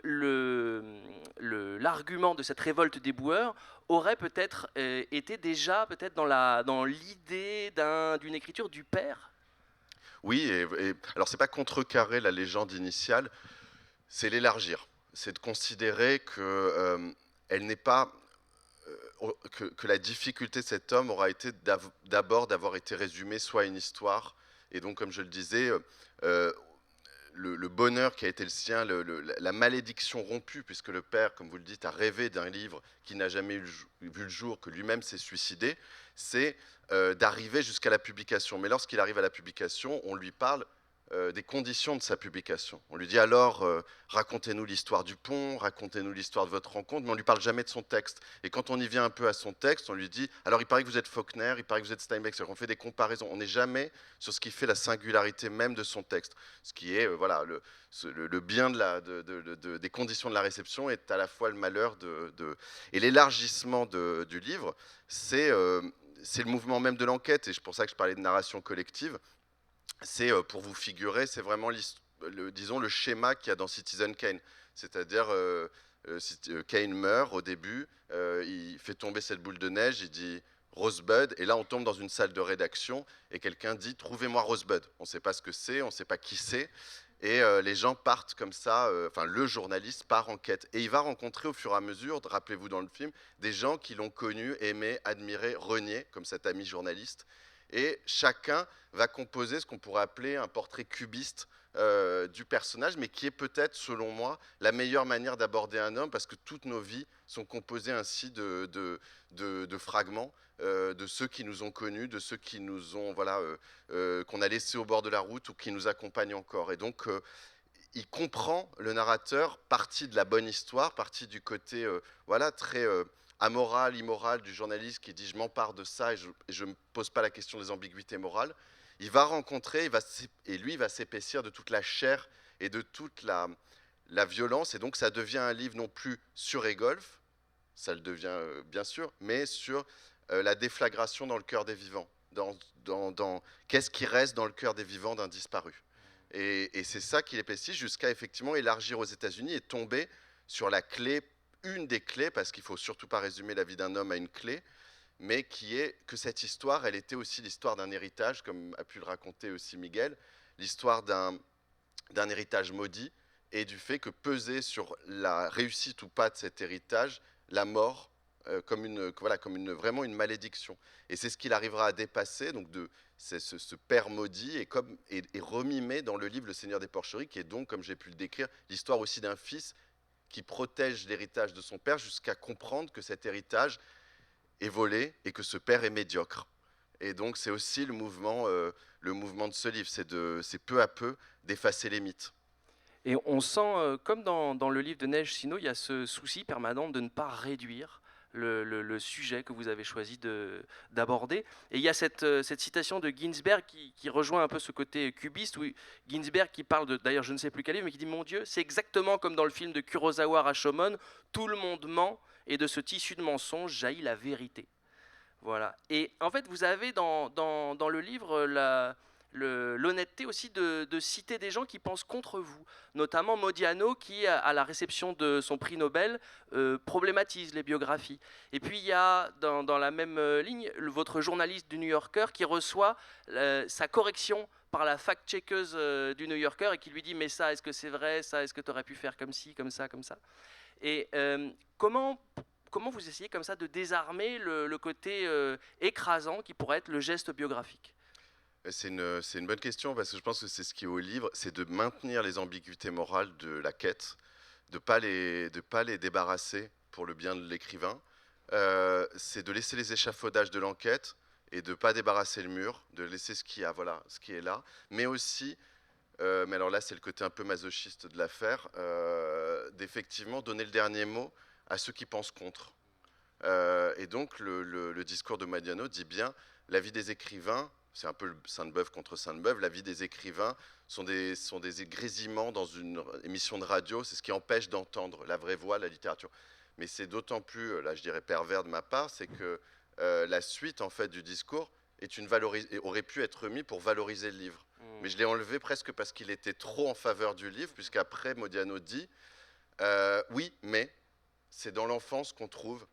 l'argument de cette révolte des boueurs aurait peut-être été déjà peut-être dans l'idée d'une écriture du père. Oui, alors c'est pas contrecarrer la légende initiale, c'est l'élargir. C'est de considérer que elle n'est pas que la difficulté de cet homme aura été d'abord d'avoir été résumé soit une histoire, et donc comme je le disais, le bonheur qui a été le sien, la malédiction rompue, puisque le père, comme vous le dites, a rêvé d'un livre qui n'a jamais vu le jour, que lui-même s'est suicidé, c'est d'arriver jusqu'à la publication. Mais lorsqu'il arrive à la publication, on lui parle des conditions de sa publication. On lui dit alors, racontez-nous l'histoire du pont, racontez-nous l'histoire de votre rencontre, mais on ne lui parle jamais de son texte. Et quand on y vient un peu à son texte, on lui dit, alors il paraît que vous êtes Faulkner, il paraît que vous êtes Steinbeck, on fait des comparaisons. On n'est jamais sur ce qui fait la singularité même de son texte. Ce qui est, voilà, le bien des conditions de la réception est à la fois le malheur Et l'élargissement du livre, c'est le mouvement même de l'enquête, et c'est pour ça que je parlais de narration collective. C'est, pour vous figurer, c'est vraiment disons, le schéma qu'il y a dans Citizen Kane. C'est-à-dire, Kane meurt au début, il fait tomber cette boule de neige, il dit Rosebud, et là on tombe dans une salle de rédaction, et quelqu'un dit trouvez-moi Rosebud. On ne sait pas ce que c'est, on ne sait pas qui c'est, et les gens partent comme ça, enfin le journaliste part en quête. Et il va rencontrer au fur et à mesure, rappelez-vous dans le film, des gens qui l'ont connu, aimé, admiré, renié, comme cet ami journaliste. Et chacun va composer ce qu'on pourrait appeler un portrait cubiste du personnage, mais qui est peut-être, selon moi, la meilleure manière d'aborder un homme, parce que toutes nos vies sont composées ainsi de fragments, de ceux qui nous ont connus, de ceux qui nous ont, voilà, qu'on a laissés au bord de la route ou qui nous accompagnent encore. Et donc, il comprend, le narrateur, partie de la bonne histoire, partie du côté, voilà, très amoral, immoral du journaliste qui dit je m'empare de ça et je ne me pose pas la question des ambiguïtés morales. Il va rencontrer, et lui il va s'épaissir de toute la chair et de toute la violence, et donc ça devient un livre non plus sur Egolf, ça le devient bien sûr, mais sur la déflagration dans le cœur des vivants, dans qu'est-ce qui reste dans le cœur des vivants d'un disparu. Et c'est ça qu'il épaissit jusqu'à effectivement élargir aux États-Unis et tomber sur la clé, une des clés, parce qu'il ne faut surtout pas résumer la vie d'un homme à une clé, mais qui est que cette histoire, elle était aussi l'histoire d'un héritage, comme a pu le raconter aussi Miguel, l'histoire d'un héritage maudit, et du fait que pesait sur la réussite ou pas de cet héritage, la mort, comme vraiment une malédiction. Et c'est ce qu'il arrivera à dépasser, donc ce père maudit, et remimé dans le livre Le Seigneur des Porcheries, qui est donc, comme j'ai pu le décrire, l'histoire aussi d'un fils qui protège l'héritage de son père jusqu'à comprendre que cet héritage est volé et que ce père est médiocre. Et donc c'est aussi le mouvement de ce livre, c'est peu à peu d'effacer les mythes. Et on sent, comme dans le livre de Neige Sino, il y a ce souci permanent de ne pas réduire le sujet que vous avez choisi d'aborder. Et il y a cette citation de Ginsberg qui rejoint un peu ce côté cubiste, où Ginsberg qui parle d'ailleurs je ne sais plus quel livre, mais qui dit « Mon Dieu, c'est exactement comme dans le film de Kurosawa Rashomon, tout le monde ment, et de ce tissu de mensonges jaillit la vérité. » Voilà. Et en fait, vous avez dans le livre l'honnêteté aussi de citer des gens qui pensent contre vous, notamment Modiano qui, à la réception de son prix Nobel, problématise les biographies. Et puis il y a dans la même ligne votre journaliste du New Yorker qui reçoit sa correction par la fact-checkeuse du New Yorker et qui lui dit mais ça, est-ce que c'est vrai, ça, est-ce que tu aurais pu faire comme ci, comme ça, comme ça. Et comment vous essayez comme ça de désarmer le côté écrasant qui pourrait être le geste biographique? C'est une bonne question parce que je pense que c'est ce qui est au livre, c'est de maintenir les ambiguïtés morales de la quête, de pas les débarrasser pour le bien de l'écrivain. C'est de laisser les échafaudages de l'enquête et de ne pas débarrasser le mur, de laisser ce qui est là, mais aussi, mais alors là c'est le côté un peu masochiste de l'affaire, d'effectivement donner le dernier mot à ceux qui pensent contre. Et donc le discours de Modiano dit bien, la vie des écrivains, c'est un peu le Sainte-Beuve contre Sainte-Beuve, la vie des écrivains sont des grésillements dans une émission de radio, c'est ce qui empêche d'entendre la vraie voix, la littérature. Mais c'est d'autant plus, là je dirais pervers de ma part, c'est que la suite en fait du discours aurait pu être mis pour valoriser le livre. Mais je l'ai enlevé presque parce qu'il était trop en faveur du livre, puisqu'après Modiano dit oui, mais c'est dans l'enfance qu'on trouve,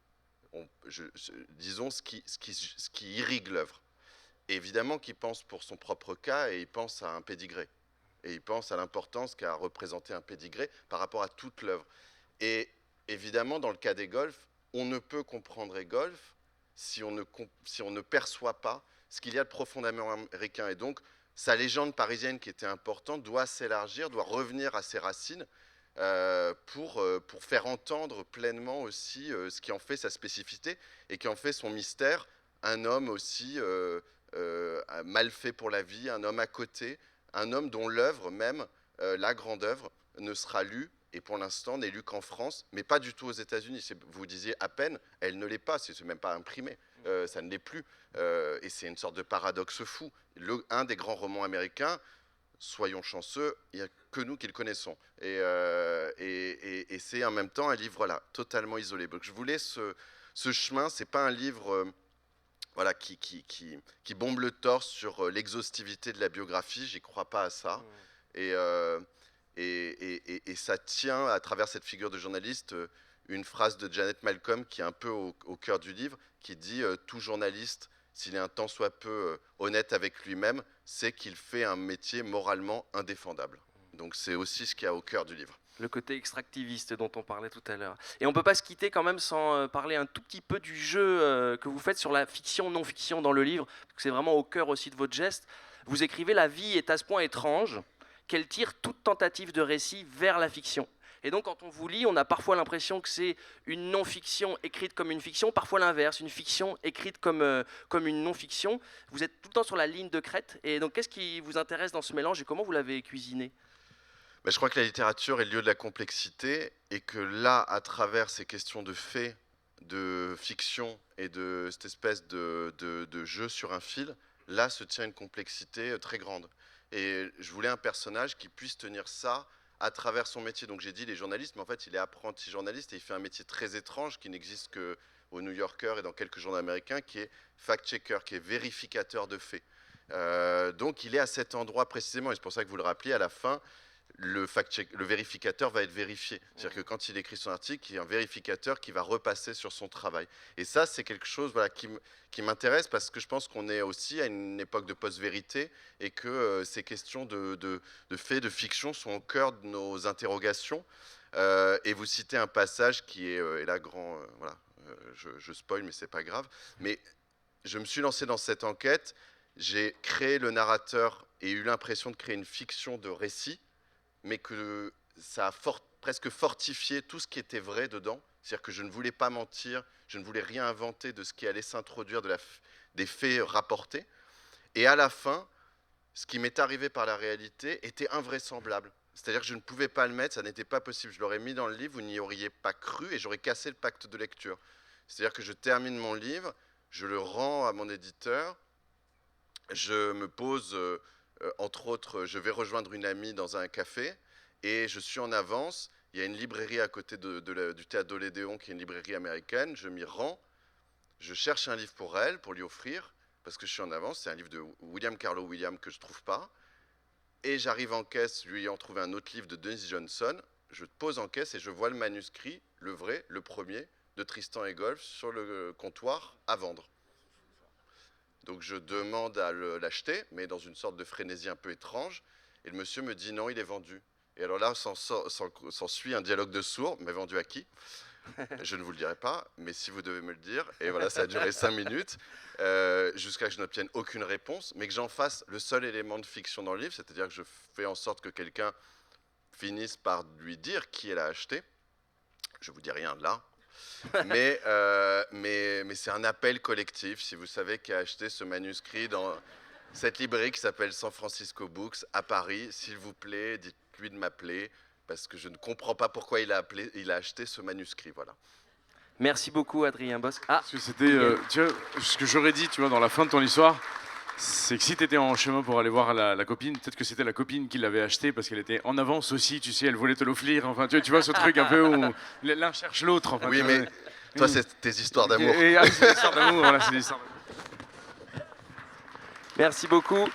disons, ce qui irrigue l'œuvre. Évidemment qu'il pense pour son propre cas et il pense à un pédigré. Et il pense à l'importance qu'a représenté un pédigré par rapport à toute l'œuvre. Et évidemment, dans le cas des Golf, on ne peut comprendre les Golf si on ne perçoit pas ce qu'il y a de profondément américain. Et donc, sa légende parisienne qui était importante doit s'élargir, doit revenir à ses racines pour faire entendre pleinement aussi ce qui en fait sa spécificité et qui en fait son mystère. Un homme aussi mal fait pour la vie, un homme à côté, un homme dont l'œuvre même, la grande œuvre, ne sera lue, et pour l'instant n'est lue qu'en France, mais pas du tout aux États-Unis. Vous disiez à peine, elle ne l'est pas, c'est même pas imprimé, ça ne l'est plus. Et c'est une sorte de paradoxe fou. Un des grands romans américains, soyons chanceux, il n'y a que nous qui le connaissons. Et c'est en même temps un livre voilà, totalement isolé. Donc je voulais ce chemin, c'est pas un livre voilà, qui bombe le torse sur l'exhaustivité de la biographie, j'y crois pas à ça. Et ça tient à travers cette figure de journaliste une phrase de Janet Malcolm qui est un peu au cœur du livre, qui dit tout journaliste, s'il est un tant soit peu honnête avec lui-même, c'est qu'il fait un métier moralement indéfendable. Donc c'est aussi ce qu'il y a au cœur du livre. Le côté extractiviste dont on parlait tout à l'heure. Et on ne peut pas se quitter quand même sans parler un tout petit peu du jeu que vous faites sur la fiction, non-fiction dans le livre, parce que c'est vraiment au cœur aussi de votre geste. Vous écrivez « La vie est à ce point étrange qu'elle tire toute tentative de récit vers la fiction ». Et donc quand on vous lit, on a parfois l'impression que c'est une non-fiction écrite comme une fiction, parfois l'inverse, une fiction écrite comme une non-fiction. Vous êtes tout le temps sur la ligne de crête. Et donc qu'est-ce qui vous intéresse dans ce mélange et comment vous l'avez cuisiné ? Je crois que la littérature est le lieu de la complexité et que là, à travers ces questions de faits, de fiction et de cette espèce de jeu sur un fil, là se tient une complexité très grande. Et je voulais un personnage qui puisse tenir ça à travers son métier. Donc j'ai dit les journalistes, mais en fait il est apprenti journaliste et il fait un métier très étrange qui n'existe qu'au New Yorker et dans quelques journaux américains, qui est fact-checker, qui est vérificateur de faits. Donc il est à cet endroit précisément, et c'est pour ça que vous le rappelez, à la fin, le vérificateur va être vérifié. C'est-à-dire que quand il écrit son article, il y a un vérificateur qui va repasser sur son travail. Et ça, c'est quelque chose voilà, qui m'intéresse parce que je pense qu'on est aussi à une époque de post-vérité et que ces questions de faits, de fiction sont au cœur de nos interrogations. Et vous citez un passage qui est là grand... voilà, je spoil, mais c'est pas grave. Mais je me suis lancé dans cette enquête. J'ai créé le narrateur et eu l'impression de créer une fiction de récit, mais que ça a presque fortifié tout ce qui était vrai dedans. C'est-à-dire que je ne voulais pas mentir, je ne voulais rien inventer de ce qui allait s'introduire des faits rapportés. Et à la fin, ce qui m'est arrivé par la réalité était invraisemblable. C'est-à-dire que je ne pouvais pas le mettre, ça n'était pas possible. Je l'aurais mis dans le livre, vous n'y auriez pas cru et j'aurais cassé le pacte de lecture. C'est-à-dire que je termine mon livre, je le rends à mon éditeur, je me pose... entre autres, je vais rejoindre une amie dans un café et je suis en avance. Il y a une librairie à côté du théâtre d'Olédéon qui est une librairie américaine. Je m'y rends. Je cherche un livre pour elle, pour lui offrir, parce que je suis en avance. C'est un livre de William Carlo Williams que je ne trouve pas. Et j'arrive en caisse, lui ayant trouvé un autre livre de Denis Johnson. Je pose en caisse et je vois le manuscrit, le vrai, le premier, de Tristan et Golf sur le comptoir à vendre. Donc je demande à l'acheter, mais dans une sorte de frénésie un peu étrange. Et le monsieur me dit non, il est vendu. Et alors là, s'ensuit un dialogue de sourds, mais vendu à qui? Je ne vous le dirai pas, mais si vous devez me le dire. Et voilà, ça a duré 5 minutes, jusqu'à ce que je n'obtienne aucune réponse, mais que j'en fasse le seul élément de fiction dans le livre, c'est-à-dire que je fais en sorte que quelqu'un finisse par lui dire qui elle a acheté. Je ne vous dis rien là. Mais c'est un appel collectif. Si vous savez qui a acheté ce manuscrit dans cette librairie qui s'appelle San Francisco Books à Paris, s'il vous plaît, dites-lui de m'appeler, parce que je ne comprends pas pourquoi il a acheté ce manuscrit. Voilà. Merci beaucoup, Adrien Bosc. Ah, Parce que c'était, tu vois, ce que j'aurais dit, tu vois, dans la fin de ton histoire, c'est que si tu étais en chemin pour aller voir la copine, peut-être que c'était la copine qui l'avait acheté parce qu'elle était en avance aussi, tu sais, elle voulait te l'offrir. Enfin, tu vois ce truc un peu où l'un cherche l'autre. Enfin, oui, mais toi, c'est tes histoires d'amour. C'est des histoires d'amour, voilà, c'est des histoires d'amour. merci beaucoup.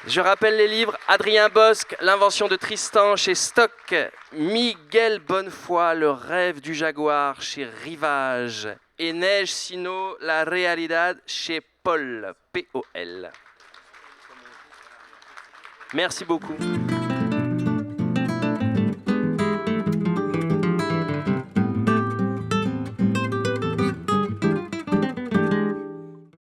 Je rappelle les livres: Adrien Bosc, L'invention de Tristan chez Stock, Miguel Bonnefoy, Le rêve du jaguar chez Rivage, et Neige Sino, La realidad chez Paul, P-O-L. Merci beaucoup.